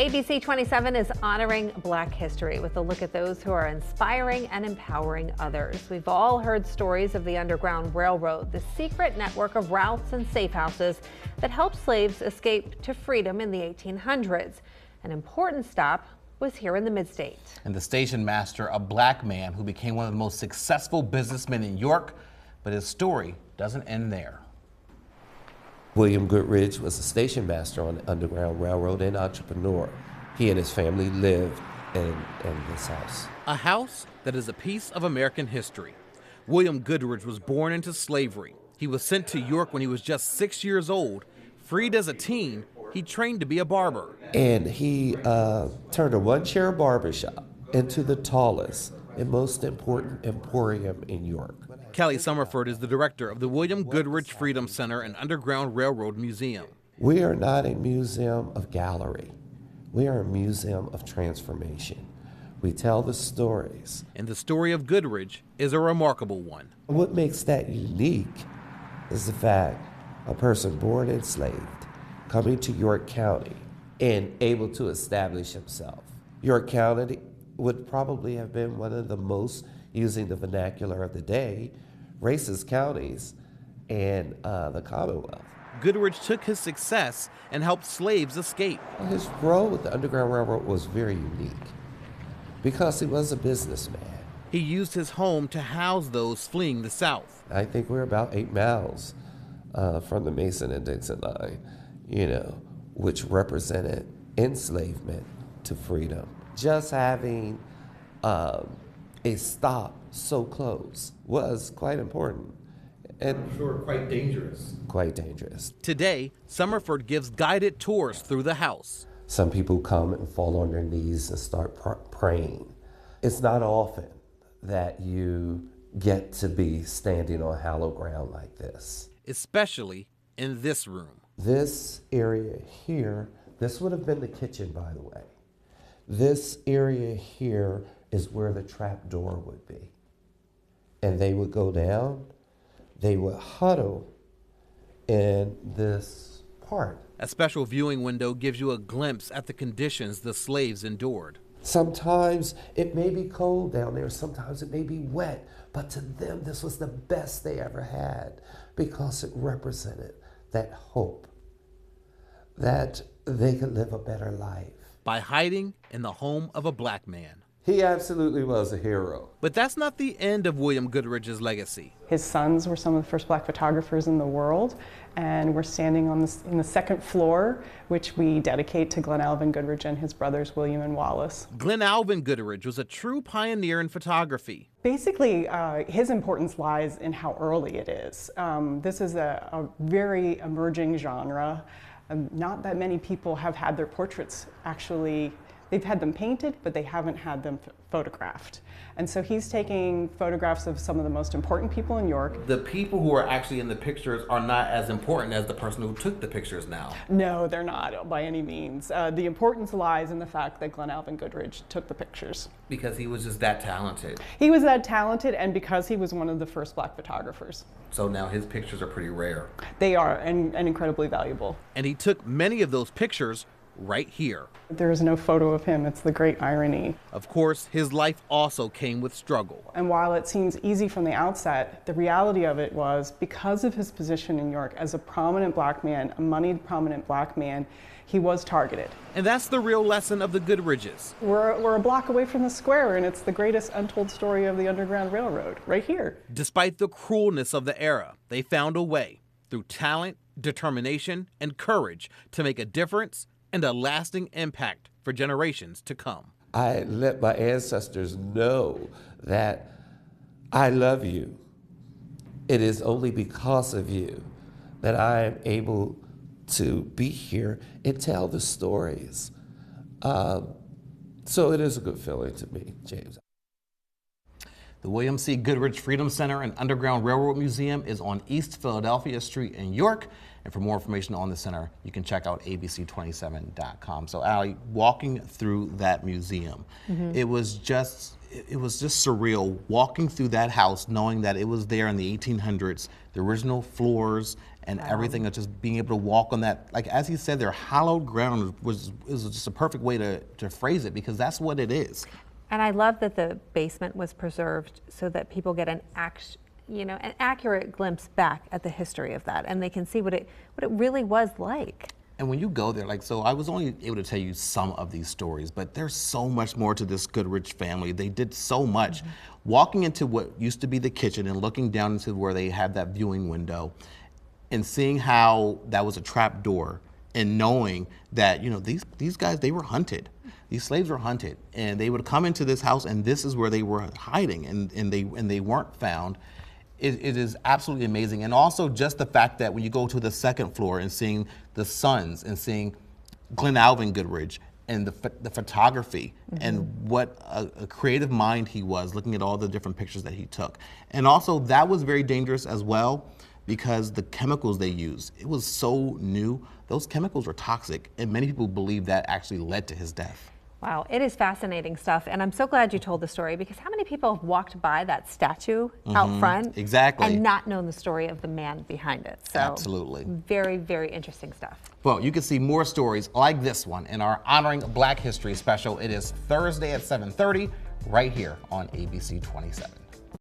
ABC 27 is honoring Black history with a look at those who are inspiring and empowering others. We've all heard stories of the Underground Railroad, the secret network of routes and safe houses that helped slaves escape to freedom in the 1800s. An important stop was here in the Mid-State. And the station master, a Black man who became one of the most successful businessmen in York, but his story doesn't end there. William Goodrich was a station master on the Underground Railroad and entrepreneur. He and his family lived in this house. A house that is a piece of American history. William Goodrich was born into slavery. He was sent to York when he was just 6 years old. Freed as a teen, he trained to be a barber. And he turned a one-chair barbershop into the tallest and most important emporium in York. Kelly Summerford is the director of the William Goodrich Freedom Center and Underground Railroad Museum. We are not a museum of gallery. We are a museum of transformation. We tell the stories. And the story of Goodrich is a remarkable one. What makes that unique is the fact a person born enslaved, coming to York County and able to establish himself. York County would probably have been one of the most, using the vernacular of the day, racist counties in the Commonwealth. Goodrich took his success and helped slaves escape. His role with the Underground Railroad was very unique because he was a businessman. He used his home to house those fleeing the South. I think we're about 8 miles from the Mason and Dixon line, which represented enslavement to freedom. Just having a stop so close was quite important. And I'm sure quite dangerous. Quite dangerous. Today, Summerford gives guided tours through the house. Some people come and fall on their knees and start praying. It's not often that you get to be standing on hallowed ground like this. Especially in this room. This area here, this would have been the kitchen, by the way. This area here is where the trap door would be. And they would go down, they would huddle in this part. A special viewing window gives you a glimpse at the conditions the slaves endured. Sometimes it may be cold down there, sometimes it may be wet, but to them this was the best they ever had because it represented that hope that they could live a better life. By hiding in the home of a Black man. He absolutely was a hero. But that's not the end of William Goodrich's legacy. His sons were some of the first Black photographers in the world, and we're standing in the second floor, which we dedicate to Glenn Alvin Goodrich and his brothers William and Wallace. Glenn Alvin Goodrich was a true pioneer in photography. Basically, his importance lies in how early it is. This is a very emerging genre. Not that many people have had their portraits actually. They've had them painted, but they haven't had them photographed. And so he's taking photographs of some of the most important people in York. The people who are actually in the pictures are not as important as the person who took the pictures now. No, they're not by any means. The importance lies in the fact that Glenn Alvin Goodrich took the pictures. Because he was just that talented. He was that talented, and because he was one of the first Black photographers. So now his pictures are pretty rare. They are, and incredibly valuable. And he took many of those pictures right here. There is no photo of him. It's the great irony. Of course, his life also came with struggle. And while it seems easy from the outset, the reality of it was because of his position in York as a prominent Black man, a moneyed prominent Black man, he was targeted. And that's the real lesson of the Goodriches. We're a block away from the square, and it's the greatest untold story of the Underground Railroad, right here. Despite the cruelness of the era, they found a way, through talent, determination, and courage, to make a difference and a lasting impact for generations to come. I let my ancestors know that I love you. It is only because of you that I am able to be here and tell the stories. So it is a good feeling to me, James. The William C. Goodrich Freedom Center and Underground Railroad Museum is on East Philadelphia Street in York. And for more information on the center, you can check out abc27.com. So Allie, walking through that museum, it was just surreal walking through that house, knowing that it was there in the 1800s, the original floors and everything, and just being able to walk on that, like as he said, their hallowed ground was just a perfect way to phrase it, because that's what it is. And I love that the basement was preserved so that people get an accurate glimpse back at the history of that, and they can see what it really was like. And when you go there, like, so I was only able to tell you some of these stories, but there's so much more to this Goodrich family. They did so much. Walking into what used to be the kitchen and looking down into where they had that viewing window and seeing how that was a trap door, and knowing that, you know, these guys, they were hunted. These slaves were hunted, and they would come into this house, and this is where they were hiding, and they weren't found. It is absolutely amazing. And also just the fact that when you go to the second floor and seeing the sons and seeing Glenalvin Goodrich and the photography and what a creative mind he was, looking at all the different pictures that he took. And also that was very dangerous as well, because the chemicals they used, it was so new. Those chemicals were toxic, and many people believe that actually led to his death. Wow, it is fascinating stuff, and I'm so glad you told the story, because how many people have walked by that statue out front and not known the story of the man behind it? So absolutely. Very, very interesting stuff. Well, you can see more stories like this one in our Honoring Black History special. It is Thursday at 7:30 right here on ABC 27.